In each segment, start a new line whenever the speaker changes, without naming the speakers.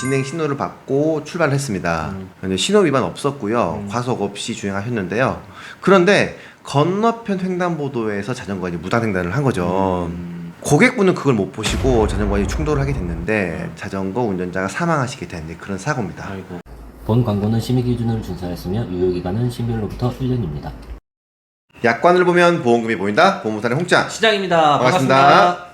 진행 신호를 받고 출발을 했습니다. 근데 신호 위반 없었고요. 과속 없이 주행하셨는데요. 그런데 건너편 횡단보도에서 자전거가 이제 무단횡단을 한 거죠. 고객분은 그걸 못 보시고 자전거와 충돌을 하게 됐는데 자전거 운전자가 사망하시게 된 그런 사고입니다.
아이고. 본 광고는 심의 기준을 준수하였으며 유효기간은 신별로부터 1년입니다.
약관을 보면 보험금이 보인다. 보험사의 홍짜
시장입니다.
반갑습니다.
반갑습니다.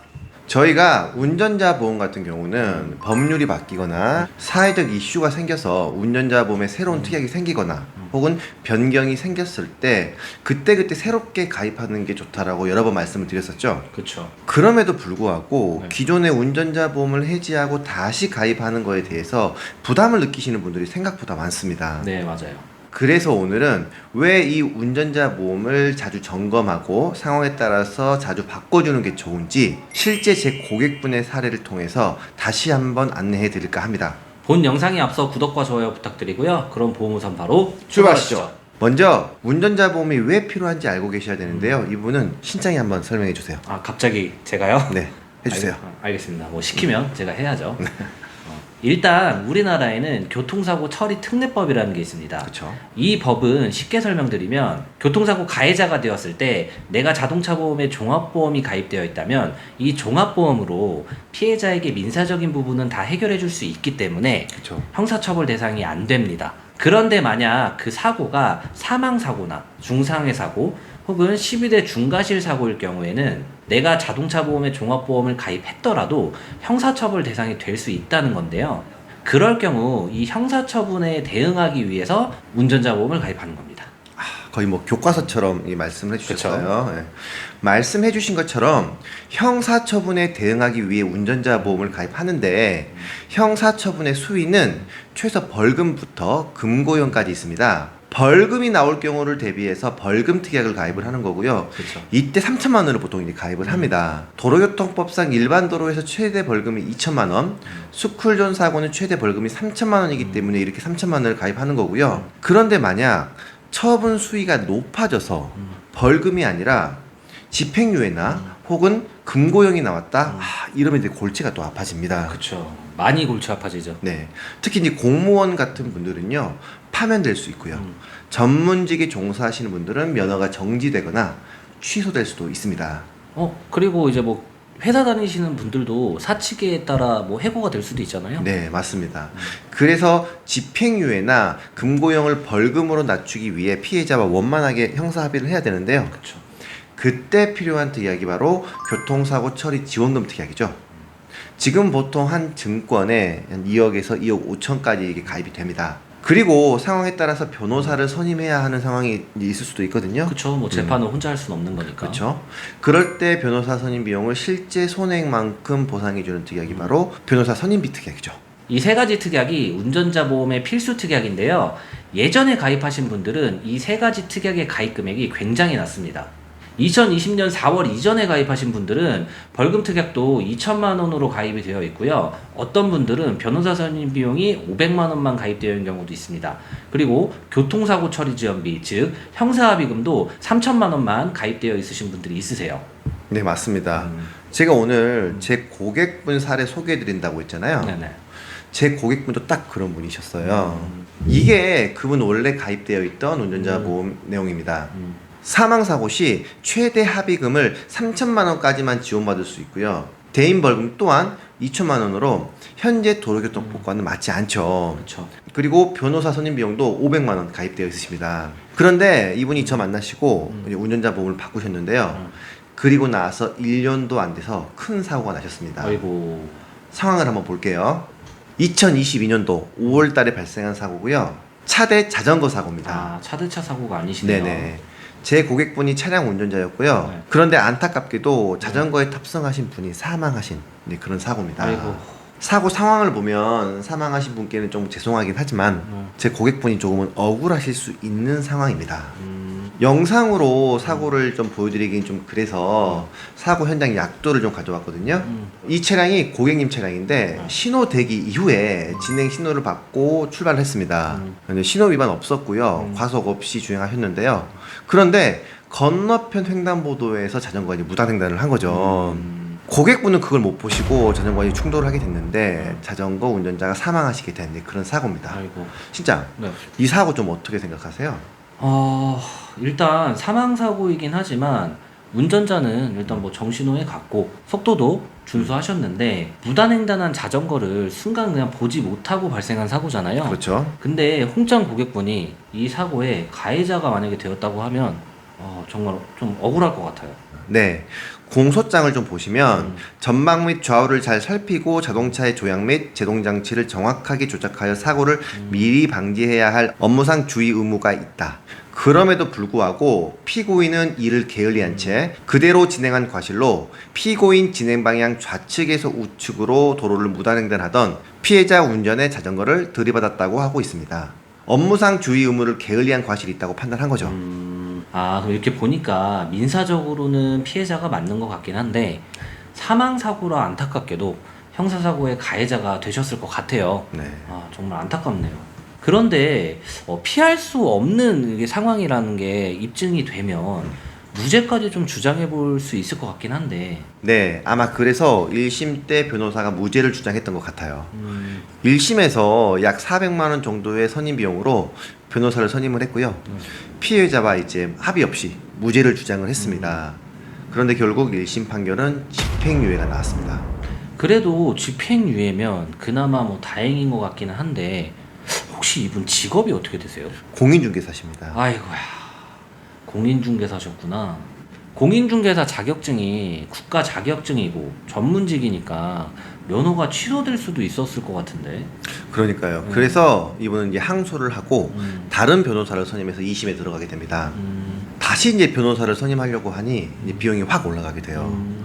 저희가 운전자 보험 같은 경우는 법률이 바뀌거나 사회적 이슈가 생겨서 운전자 보험에 새로운 특약이 생기거나 혹은 변경이 생겼을 때 그때그때 새롭게 가입하는 게 좋다라고 여러 번 말씀을 드렸었죠.
그렇죠.
그럼에도 불구하고
네.
기존의 운전자 보험을 해지하고 다시 가입하는 거에 대해서 부담을 느끼시는 분들이 생각보다 많습니다.
네, 맞아요.
그래서 오늘은 왜 이 운전자 보험을 자주 점검하고 상황에 따라서 자주 바꿔주는 게 좋은지 실제 제 고객분의 사례를 통해서 다시 한번 안내해 드릴까 합니다.
본 영상에 앞서 구독과 좋아요 부탁드리고요. 그럼 보험 우선 바로
출발하시죠. 먼저 운전자 보험이 왜 필요한지 알고 계셔야 되는데요. 이분은 신장이 한번 설명해 주세요.
아, 갑자기 제가요?
네, 해주세요.
알겠습니다. 뭐 시키면 제가 해야죠. 일단 우리나라에는 교통사고 처리 특례법이라는 게 있습니다.
그렇죠.
이 법은 쉽게 설명드리면 교통사고 가해자가 되었을 때 내가 자동차 보험에 종합보험이 가입되어 있다면 이 종합보험으로 피해자에게 민사적인 부분은 다 해결해 줄 수 있기 때문에
그렇죠.
형사처벌 대상이 안 됩니다. 그런데 만약 그 사고가 사망사고나 중상해 사고 혹은 12대 중과실 사고일 경우에는 내가 자동차 보험에 종합보험을 가입했더라도 형사처벌 대상이 될 수 있다는 건데요. 그럴 경우 이 형사처분에 대응하기 위해서 운전자 보험을 가입하는 겁니다.
거의 뭐 교과서처럼 이 말씀을 해주셨어요. 네. 말씀해 주신 것처럼 형사처분에 대응하기 위해 운전자 보험을 가입하는데 형사처분의 수위는 최소 벌금부터 금고형까지 있습니다. 벌금이 나올 경우를 대비해서 벌금 특약을 가입을 하는 거고요.
그렇죠.
이때 3천만 원을 보통 이제 가입을 합니다. 도로교통법상 일반 도로에서 최대 벌금이 2천만 원, 스쿨존 사고는 최대 벌금이 3천만 원이기 때문에 이렇게 3천만 원을 가입하는 거고요. 그런데 만약 처분 수위가 높아져서 벌금이 아니라 집행유예나 혹은 금고형이 나왔다. 이러면 이제 골치가 또 아파집니다.
그렇죠. 많이 골치 아파지죠.
네. 특히 이제 공무원 같은 분들은요, 파면될 수 있고요. 전문직에 종사하시는 분들은 면허가 정지되거나 취소될 수도 있습니다.
그리고 이제 뭐 회사 다니시는 분들도 사측에 따라 뭐 해고가 될 수도 있잖아요.
네, 맞습니다. 그래서 집행유예나 금고형을 벌금으로 낮추기 위해 피해자와 원만하게 형사 합의를 해야 되는데요.
그렇죠.
그때 필요한 특약이 바로 교통사고 처리 지원금 특약이죠. 지금 보통 한 증권에 한 2억에서 2억 5천까지 이게 가입이 됩니다. 그리고 상황에 따라서 변호사를 선임해야 하는 상황이 있을 수도 있거든요.
그렇죠. 뭐 재판을 혼자 할 수는 없는 거니까.
그렇죠. 그럴 때 변호사 선임 비용을 실제 손해만큼 보상해주는 특약이 바로 변호사 선임비 특약이죠.
이 세 가지 특약이 운전자 보험의 필수 특약인데요. 예전에 가입하신 분들은 이 세 가지 특약의 가입 금액이 굉장히 낮습니다. 2020년 4월 이전에 가입하신 분들은 벌금 특약도 2천만 원으로 가입이 되어 있고요. 어떤 분들은 변호사 선임 비용이 500만 원만 가입되어 있는 경우도 있습니다. 그리고 교통사고 처리 지원비, 즉 형사합의금도 3천만 원만 가입되어 있으신 분들이 있으세요.
네, 맞습니다. 제가 오늘 제 고객분 사례 소개해드린다고 했잖아요.
네네.
제 고객분도 딱 그런 분이셨어요. 이게 그분 원래 가입되어 있던 운전자 보험 내용입니다. 사망사고 시 최대 합의금을 3천만 원까지만 지원받을 수 있고요. 대인 벌금 또한 2천만 원으로 현재 도로교통법과는 맞지 않죠.
그렇죠.
그리고 변호사 선임 비용도 500만 원 가입되어 있으십니다. 그런데 이분이 저 만나시고 이제 운전자 보험을 바꾸셨는데요. 그리고 나서 1년도 안 돼서 큰 사고가 나셨습니다.
아이고.
상황을 한번 볼게요. 2022년도 5월 달에 발생한 사고고요. 차대 자전거 사고입니다.
아, 차대차 사고가 아니시네요.
네네. 제 고객분이 차량 운전자였고요.
네.
그런데 안타깝게도 자전거에 탑승하신 분이 사망하신 그런 사고입니다.
아이고.
사고 상황을 보면 사망하신 분께는 좀 죄송하긴 하지만 제 고객분이 조금은 억울하실 수 있는 상황입니다. 영상으로 사고를 좀 보여드리긴 좀 그래서 사고 현장 약도를 좀 가져왔거든요. 이 차량이 고객님 차량인데 신호 대기 이후에 진행 신호를 받고 출발을 했습니다. 근데 신호 위반 없었고요. 과속 없이 주행하셨는데요. 그런데 건너편 횡단보도에서 자전거가 이제 무단횡단을 한 거죠. 고객분은 그걸 못 보시고 자전거와 충돌을 하게 됐는데 자전거 운전자가 사망하시게 된 그런 사고입니다.
아이고.
진짜
네.
이 사고 좀 어떻게 생각하세요?
일단 사망 사고이긴 하지만 운전자는 일단 뭐 정신호에 갔고 속도도 준수하셨는데 무단횡단한 자전거를 순간 그냥 보지 못하고 발생한 사고잖아요.
그렇죠.
근데 홍장 고객분이 이 사고에 가해자가 만약에 되었다고 하면 정말 좀 억울할 것 같아요.
네. 공소장을 좀 보시면 전방 및 좌우를 잘 살피고 자동차의 조향 및 제동 장치를 정확하게 조작하여 사고를 미리 방지해야 할 업무상 주의 의무가 있다. 그럼에도 불구하고 피고인은 이를 게을리한 채 그대로 진행한 과실로 피고인 진행 방향 좌측에서 우측으로 도로를 무단횡단하던 피해자 운전의 자전거를 들이받았다고 하고 있습니다. 업무상 주의 의무를 게을리한 과실이 있다고 판단한 거죠.
그럼 이렇게 보니까 민사적으로는 피해자가 맞는 것 같긴 한데 사망사고라 안타깝게도 형사사고의 가해자가 되셨을 것 같아요.
네.
정말 안타깝네요. 그런데 피할 수 없는 이게 상황이라는 게 입증이 되면 무죄까지 좀 주장해 볼 수 있을 것 같긴 한데
네, 아마 그래서 1심 때 변호사가 무죄를 주장했던 것 같아요. 1심에서 약 400만 원 정도의 선임 비용으로 변호사를 선임을 했고요. 피해자와 이제 합의 없이 무죄를 주장을 했습니다. 그런데 결국 1심 판결은 집행유예가 나왔습니다.
그래도 집행유예면 그나마 뭐 다행인 것 같기는 한데 혹시 이분 직업이 어떻게 되세요?
공인중개사십니다.
아이고야, 공인중개사셨구나. 공인중개사 자격증이 국가 자격증이고 전문직이니까 면허가 취소될 수도 있었을 것 같은데.
그러니까요. 그래서 이분은 이제 항소를 하고 다른 변호사를 선임해서 2심에 들어가게 됩니다. 다시 이제 변호사를 선임하려고 하니 이제 비용이 확 올라가게 돼요.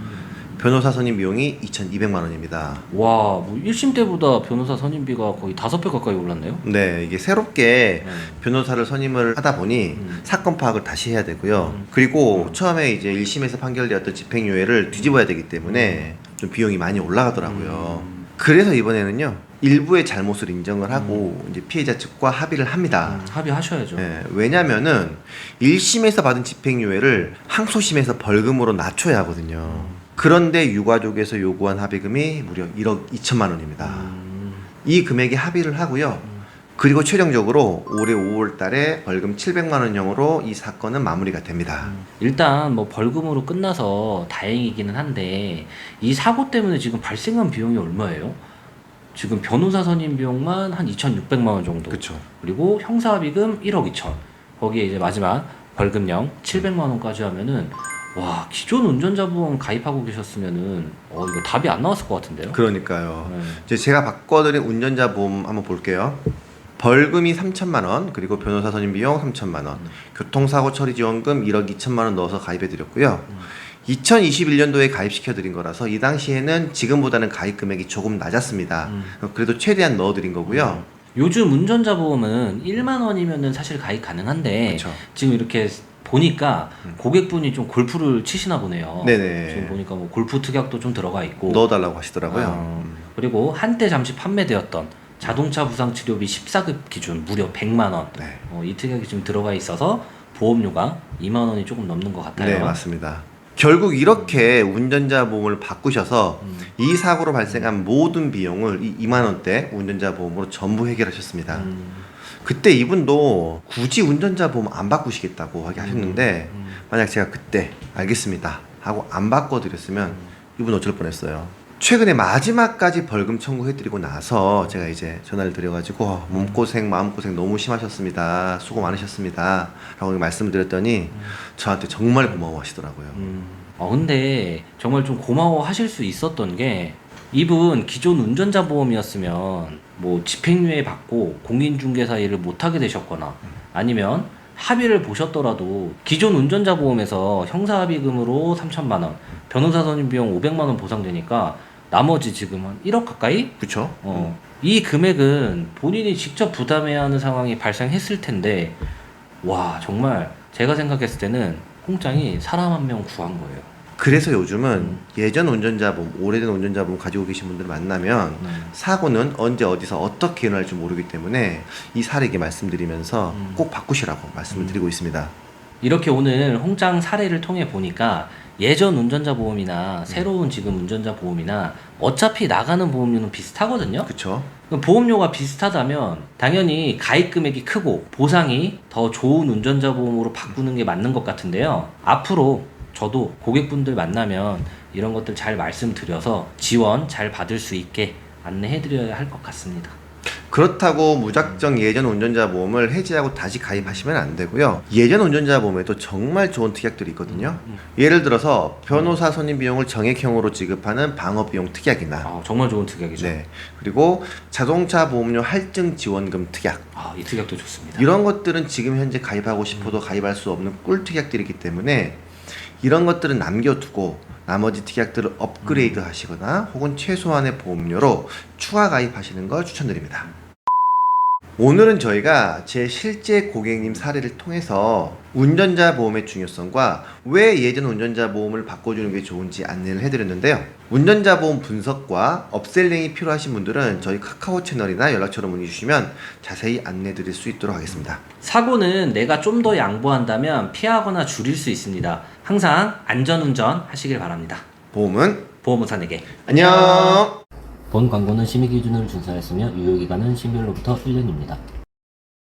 변호사 선임 비용이 2,200만 원입니다.
와, 뭐 1심 때보다 변호사 선임비가 거의 5배 가까이 올랐네요?
네, 이게 새롭게
네.
변호사를 선임을 하다 보니 사건 파악을 다시 해야 되고요. 그리고 처음에 이제 1심에서 판결되었던 집행유예를 뒤집어야 되기 때문에 좀 비용이 많이 올라가더라고요. 그래서 이번에는요, 일부의 잘못을 인정을 하고 이제 피해자 측과 합의를 합니다.
합의하셔야죠.
네, 왜냐면은 1심에서 받은 집행유예를 항소심에서 벌금으로 낮춰야 하거든요. 그런데 유가족에서 요구한 합의금이 무려 1억 2천만 원입니다. 이 금액에 합의를 하고요. 그리고 최종적으로 올해 5월 달에 벌금 700만 원형으로 이 사건은 마무리가 됩니다.
일단 뭐 벌금으로 끝나서 다행이기는 한데 이 사고 때문에 지금 발생한 비용이 얼마예요? 지금 변호사 선임 비용만 한 2,600만 원 정도.
그쵸.
그리고 형사합의금 1억 2천. 거기에 이제 마지막 벌금형 700만 원까지 하면은 와, 기존 운전자 보험 가입하고 계셨으면은 이거 답이 안 나왔을 것 같은데요?
그러니까요.
네.
이제 제가 바꿔드린 운전자 보험 한번 볼게요. 벌금이 3천만 원, 그리고 변호사 선임 비용 3천만 원, 교통사고 처리 지원금 1억 2천만 원 넣어서 가입해드렸고요. 2021년도에 가입시켜드린 거라서 이 당시에는 지금보다는 가입 금액이 조금 낮았습니다. 그래도 최대한 넣어드린 거고요.
요즘 운전자 보험은 1만 원이면은 사실 가입 가능한데
그쵸.
지금 이렇게 보니까 고객분이 좀 골프를 치시나 보네요.
네네.
지금 보니까 뭐 골프 특약도 좀 들어가 있고
넣어달라고 하시더라고요.
그리고 한때 잠시 판매되었던 자동차 부상 치료비 14급 기준 무려 100만 원.
네.
이 특약이 지금 들어가 있어서 보험료가 2만 원이 조금 넘는 것 같아요.
네, 맞습니다. 결국 이렇게 운전자 보험을 바꾸셔서 이 사고로 발생한 모든 비용을 이 2만 원대 운전자 보험으로 전부 해결하셨습니다. 그때 이분도 굳이 운전자 보험 안 바꾸시겠다고 하셨는데 만약 제가 그때 알겠습니다 하고 안 바꿔드렸으면 이분 어쩔 뻔했어요. 최근에 마지막까지 벌금 청구해드리고 나서 제가 이제 전화를 드려가지고 몸고생 마음고생 너무 심하셨습니다, 수고 많으셨습니다 라고 말씀을 드렸더니 저한테 정말 고마워하시더라고요.
근데 정말 좀 고마워하실 수 있었던 게 이분 기존 운전자 보험이었으면 뭐 집행유예 받고 공인중개사 일을 못하게 되셨거나 아니면 합의를 보셨더라도 기존 운전자 보험에서 형사합의금으로 3천만 원, 변호사 선임 비용 500만 원 보상되니까 나머지 지금 한 1억 가까이?
그쵸?
이 금액은 본인이 직접 부담해야 하는 상황이 발생했을 텐데 와, 정말 제가 생각했을 때는 홍장이 사람 한 명 구한 거예요.
그래서 요즘은 예전 운전자 보험, 오래된 운전자 보험 가지고 계신 분들 만나면 사고는 언제 어디서 어떻게 일어날지 모르기 때문에 이 사례에게 말씀드리면서 꼭 바꾸시라고 말씀을 드리고 있습니다.
이렇게 오늘 홍장 사례를 통해 보니까 예전 운전자 보험이나 새로운 지금 운전자 보험이나 어차피 나가는 보험료는 비슷하거든요.
그쵸?
그럼 보험료가 비슷하다면 당연히 가입 금액이 크고 보상이 더 좋은 운전자 보험으로 바꾸는 게 맞는 것 같은데요. 앞으로 저도 고객분들 만나면 이런 것들 잘 말씀드려서 지원 잘 받을 수 있게 안내해드려야 할 것 같습니다.
그렇다고 무작정 예전 운전자 보험을 해지하고 다시 가입하시면 안 되고요. 예전 운전자 보험에도 정말 좋은 특약들이 있거든요. 예를 들어서 변호사 선임 비용을 정액형으로 지급하는 방어비용 특약이나
아, 정말 좋은 특약이죠.
네. 그리고 자동차 보험료 할증 지원금 특약.
아, 이 특약도 좋습니다.
이런 것들은 지금 현재 가입하고 싶어도 가입할 수 없는 꿀 특약들이기 때문에 이런 것들은 남겨두고 나머지 특약들을 업그레이드 하시거나 혹은 최소한의 보험료로 추가 가입하시는 걸 추천드립니다. 오늘은 저희가 제 실제 고객님 사례를 통해서 운전자 보험의 중요성과 왜 예전 운전자 보험을 바꿔주는 게 좋은지 안내를 해드렸는데요. 운전자 보험 분석과 업셀링이 필요하신 분들은 저희 카카오 채널이나 연락처로 문의 주시면 자세히 안내 드릴 수 있도록 하겠습니다.
사고는 내가 좀 더 양보한다면 피하거나 줄일 수 있습니다. 항상 안전운전 하시길 바랍니다.
보험은
보험회사에게
안녕.
본 광고는 심의 기준을 준수하였으며 유효기간은 신별로부터 1년입니다.